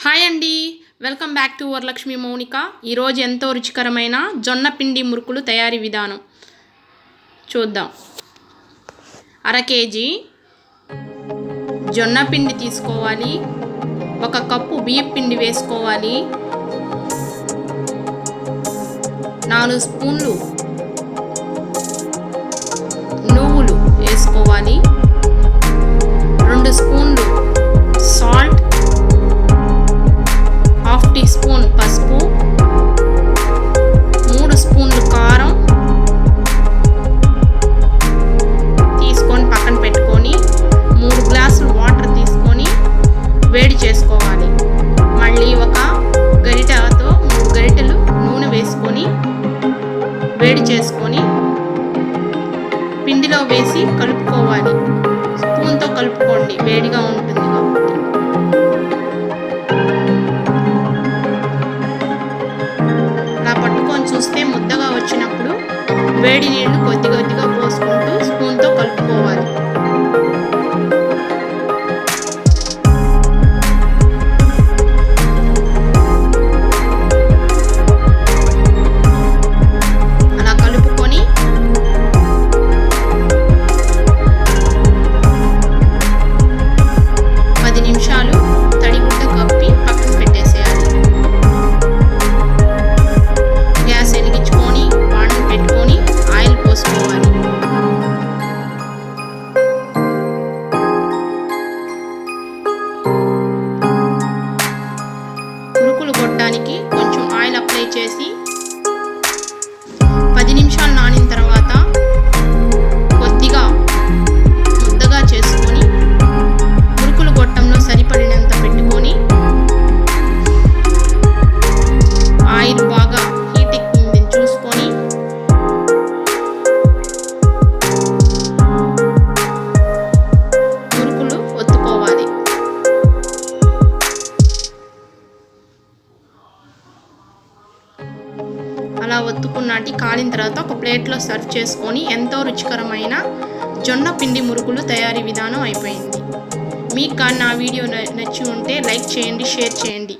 Hi అండి, welcome back to Varalakshmi Mounika. ఈరోజు ఎంతో రుచికరమైన జొన్న పిండి మురుకులు తయారీ విధానం చూద్దాం. అర కేజీ జొన్న పిండి తీసుకోవాలి. 1 కప్పు బియ్యం పిండి వేసుకోవాలి. 4 స్పూన్లు నువ్వులు వేసుకోవాలి. 2 స్పూన్లు సాల్ట్, 1/2 టీ స్పూన్ పసుపు, 3 స్పూన్లు కారం తీసుకొని పక్కన పెట్టుకొని 3 గ్లాసులు వాటర్ తీసుకొని వేడి చేసుకోవాలి. మళ్ళీ ఒక గరిటెతో 3 గరిటెలు నూనె వేసుకొని వేడి చేసుకొని పిండిలో వేసి కలుపుకోవాలి. స్పూన్తో కలుపుకోండి, వేడిగా ఉంటుంది కాబట్టి. అలా పట్టుకొని చూస్తే ముద్దగా వచ్చినప్పుడు వేడి నీళ్లు కొద్ది కొద్దిగా పోసుకుంటూ స్పూన్తో కలుపుకోవాలి. అలా కలుపుకొని నిమిషాలు తడిగుడ్డ కప్పి పక్కన పెట్టేసేయాలి. గ్యాస్ వెలిగించుకొని వాటర్ పెట్టుకొని ఆయిల్ పోసుకోవాలి. మురుకులు కొట్టడానికి కొంచెం ఆయిల్ అప్లై చేసి 10 నిమిషాలు నానిన తర్వాత కొద్దిగా ముద్దగా చేసుకొని గొట్టంలో సరిపడినంత పెట్టుకొని ఆయిల్ బాగా హీట్ ఎక్కిందని చూసుకొని మురుకులు ఒత్తుకోవాలి. అలా ఒత్తుకున్నట్టు కాలిన తర్వాత ఒక ప్లేట్లో సర్వ్ చేసుకొని ఎంతో రుచికరమైన జొన్న పిండి మురుకులు తయారీ విధానం అయిపోయింది. మీకు కానీ నా వీడియో నచ్చి ఉంటే లైక్ చేయండి, షేర్ చేయండి.